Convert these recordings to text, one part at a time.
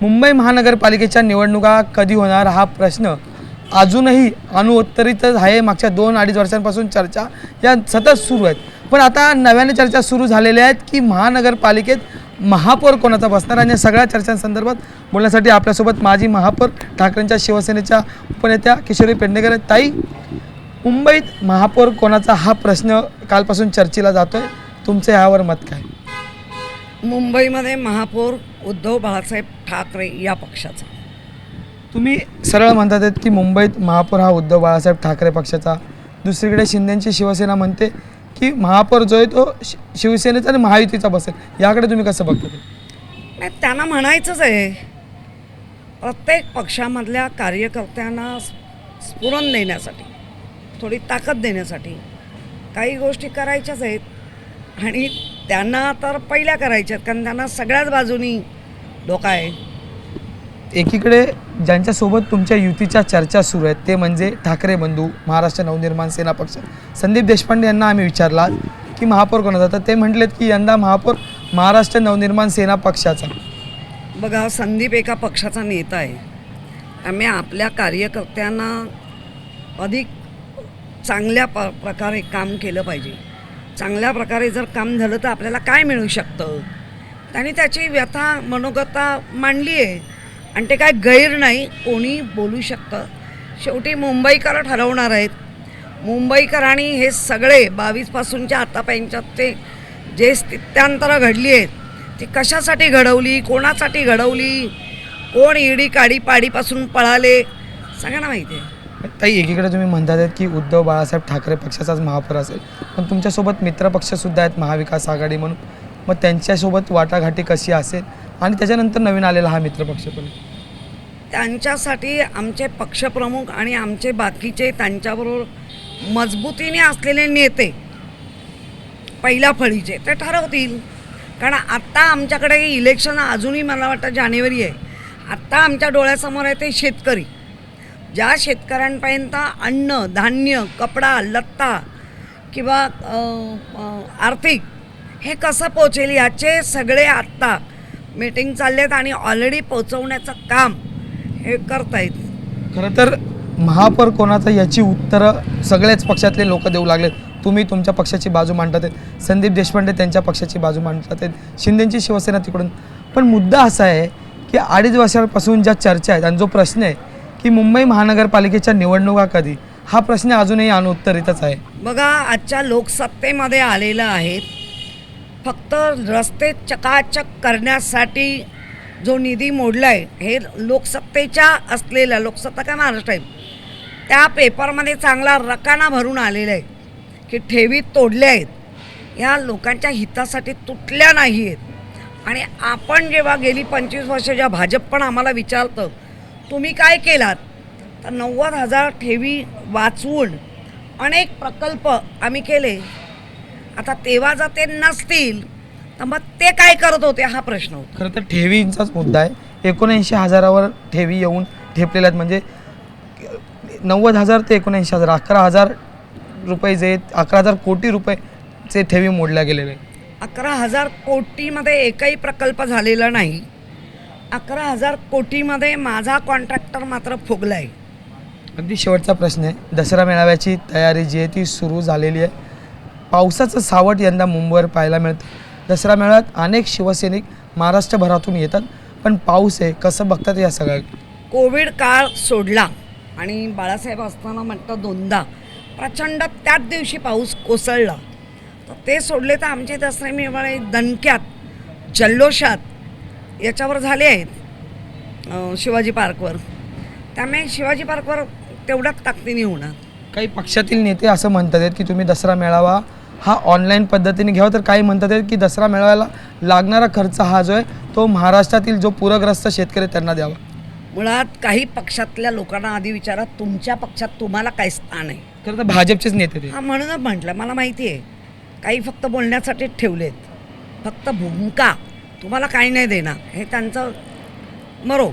मुंबई महानगरपालिकेच्या निवडणुका कधी होणार हा प्रश्न अजूनही अनुत्तरितच आहे। मागच्या 2-2.5 वर्षांपासून चर्चा या सतत सुरू आहेत, पण आता नव्याने चर्चा सुरू झालेल्या आहेत की महानगरपालिकेत महापौर कोणाचा बसणार। आणि या सगळ्या चर्चांसंदर्भात बोलण्यासाठी आपल्यासोबत माजी महापौर ठाकरेंच्या शिवसेनेच्या उपनेत्या किशोरी पेडणेकर आहेत। ताई, मुंबईत महापौर कोणाचा हा प्रश्न कालपासून चर्चेला जातोय, तुमचे यावर मत काय? मुंबईमध्ये महापौर उद्धव बाळासाहेब ठाकरे या पक्षाचा। तुम्ही सरळ म्हणतात आहेत की मुंबईत महापौर हा उद्धव बाळासाहेब ठाकरे पक्षाचा, दुसरीकडे शिंदेची शिवसेना म्हणते की महापौर जो आहे तो शिवसेनेचा आणि महायुतीचा बसेल, याकडे तुम्ही कसं बघता? नाही, त्यांना म्हणायचंच आहे, प्रत्येक पक्षामधल्या कार्यकर्त्यांना स्फुरण देण्यासाठी, थोडी ताकद देण्यासाठी काही गोष्टी करायच्याच आहेत आणि त्यांना तर पहिल्या करायच्यात, कारण त्यांना सगळ्याच बाजूनी धोका आहे। एकीकडे ज्यांच्यासोबत तुमच्या युतीच्या चर्चा सुरू आहेत ते म्हणजे ठाकरे बंधू, महाराष्ट्र नवनिर्माण सेना पक्ष। संदीप देशपांडे यांना आम्ही विचारला की महापौर कोणाचा, तर ते म्हटलेत की यंदा महापौर महाराष्ट्र नवनिर्माण सेना पक्षाचा। बघा, संदीप एका पक्षाचा नेता आहे, त्यामुळे आपल्या कार्यकर्त्यांना अधिक चांगल्या प्रकारे काम केलं पाहिजे। चांगल्या प्रकारे जर काम झालं तर आपल्याला काय मिळू शकतं, त्यांनी त्याची व्यथा मनोगता मांडली आहे आणि ते काय गैर नाही, कोणी बोलू शकतं। शेवटी मुंबईकर ठरवणार आहेत। मुंबईकरांनी हे सगळे 22पासूनच्या आतापर्यंतचे जे स्थित्यांतरं घडली आहेत ती कशासाठी घडवली, कोणासाठी घडवली, कोण ईडी काडी पाडीपासून पळाले, सगळ्यांना माहिती आहे। ताई, एकीकडे तुम्ही म्हणतात आहेत की उद्धव बाळासाहेब ठाकरे पक्षाचाच महापौर असेल, पण तुमच्यासोबत मित्रपक्षसुद्धा आहेत महाविकास आघाडी म्हणून, मग त्यांच्यासोबत वाटाघाटी कशी असेल आणि त्याच्यानंतर नवीन आलेला हा मित्रपक्ष पण? त्यांच्यासाठी आमचे पक्षप्रमुख आणि आमचे बाकीचे त्यांच्याबरोबर मजबूतीने असलेले नेते पहिल्या फळीचे ते ठरवतील, कारण आत्ता आमच्याकडे इलेक्शन अजूनही मला वाटतं जानेवारी आहे। आत्ता आमच्या डोळ्यासमोर आहे ते शेतकरी, ज्या शेतकऱ्यांपर्यंत अन्न धान्य कपडा लत्ता किंवा आर्थिक हे कसं पोचेल याचे सगळे आत्ता मीटिंग चाललेत आणि ऑलरेडी पोचवण्याचं काम हे करतायत। खरं तर महापौर कोणाचा याची उत्तरं सगळ्याच पक्षातले लोक देऊ लागलेत। तुम्ही तुमच्या पक्षाची बाजू मांडतात आहेत, संदीप देशपांडे त्यांच्या पक्षाची बाजू मांडतात आहेत, शिंदेची शिवसेना तिकडून। पण मुद्दा असा आहे की 2.5 वर्षांपासून ज्या चर्चा आहेत आणि जो प्रश्न आहे की मुंबई महानगरपालिकेच्या निवडणुका कधी, हा प्रश्न अजूनही अनुत्तरितच आहे। बघा, आजच्या लोकसत्तेमध्ये आलेलं आहे, फक्त रस्ते चकाचक करण्यासाठी जो निधी मोडला आहे हे लोकसत्तेच्या असलेल्या, लोकसत्ता काय महाराष्ट्र आहे, त्या पेपरमध्ये चांगला रकाना भरून आलेला आहे की ठेवी तोडल्या आहेत, ह्या लोकांच्या हितासाठी तुटल्या नाही आहेत। आणि आपण जेव्हा गेली 25 वर्ष जेव्हा भाजप पण आम्हाला विचारतं तुम्ही काय केलात, तर 90,000 ठेवी वाचवून अनेक प्रकल्प आम्ही केले। आता तेव्हा जर ते नसतील तर मग ते काय करत होते हा प्रश्न होता। खरं तर ठेवींचाच मुद्दा आहे। 79,000वर ठेवी येऊन ठेपलेल्या आहेत, म्हणजे 90,000 ते 79,000, 11,000 रुपये जे 11,000 कोटी रुपयेचे ठेवी मोडल्या गेलेले आहेत। 11,000 कोटीमध्ये एकही प्रकल्प झालेला नाही। 11,000 कोटीमध्ये माझा कॉन्ट्रॅक्टर मात्र फुगला आहे। अगदी शेवटचा प्रश्न आहे, दसरा मेळाव्याची तयारी जी आहे ती सुरू झालेली आहे। पावसाचं सावट यंदा मुंबईवर पाहायला मिळतं। दसरा मेळाव्यात अनेक शिवसैनिक महाराष्ट्रभरातून येतात, पण पाऊस आहे, कसं बघतात या सगळ्या? कोविड काळ सोडला आणि बाळासाहेब असताना म्हटलं 2दा प्रचंड त्याच दिवशी पाऊस कोसळला, तर ते सोडले तर आमचे दसरे मेळावे दणक्यात जल्लोषात याच्यावर झाले आहेत शिवाजी पार्कवर, त्यामुळे शिवाजी पार्कवर तेवढ्याच ताकदीने होणार। काही पक्षातील नेते असं म्हणतात आहेत की तुम्ही दसरा मेळावा हा ऑनलाईन पद्धतीने घ्यावा, तर काही म्हणतात आहेत की दसरा मेळाव्याला लागणारा खर्च हा जो आहे तो महाराष्ट्रातील जो पूरग्रस्त शेतकरी त्यांना द्यावा। मुळात काही पक्षातल्या लोकांना आधी विचारा तुमच्या पक्षात तुम्हाला काय स्थान आहे। खरं तर भाजपचेच नेते ते। हां, म्हणूनच म्हटलं, मला माहिती आहे काही फक्त बोलण्यासाठीच ठेवलेत, फक्त भूमिका तुम्हाला काही नाही देणार हे त्यांचं मरो,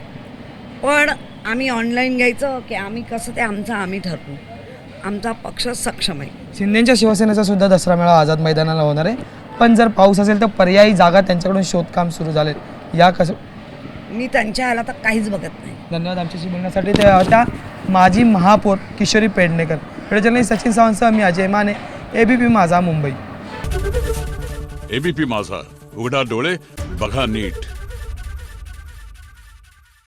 पण आम्ही ऑनलाईन घ्यायचं की आम्ही कसं ते आमचं आम्ही ठरवू, आमचा पक्ष सक्षम आहे। शिंदेच्या शिवसेनेचा सुद्धा दसरा मेळावा आझाद मैदानाला होणार आहे, पण जर पाऊस असेल तर पर्यायी जागा त्यांच्याकडून शोधकाम सुरू झाले, या कसं मी त्यांच्या ह्याला तर काहीच बघत नाही. धन्यवाद आमच्याशी बोलण्यासाठी. त्या होत्या माजी महापौर किशोरी पेडणेकर. व्हिडिओ सचिन सावंतसह मी अजय माने, ABP माझा मुंबई. ABP माझा, उघडा डोळे बघा नीट.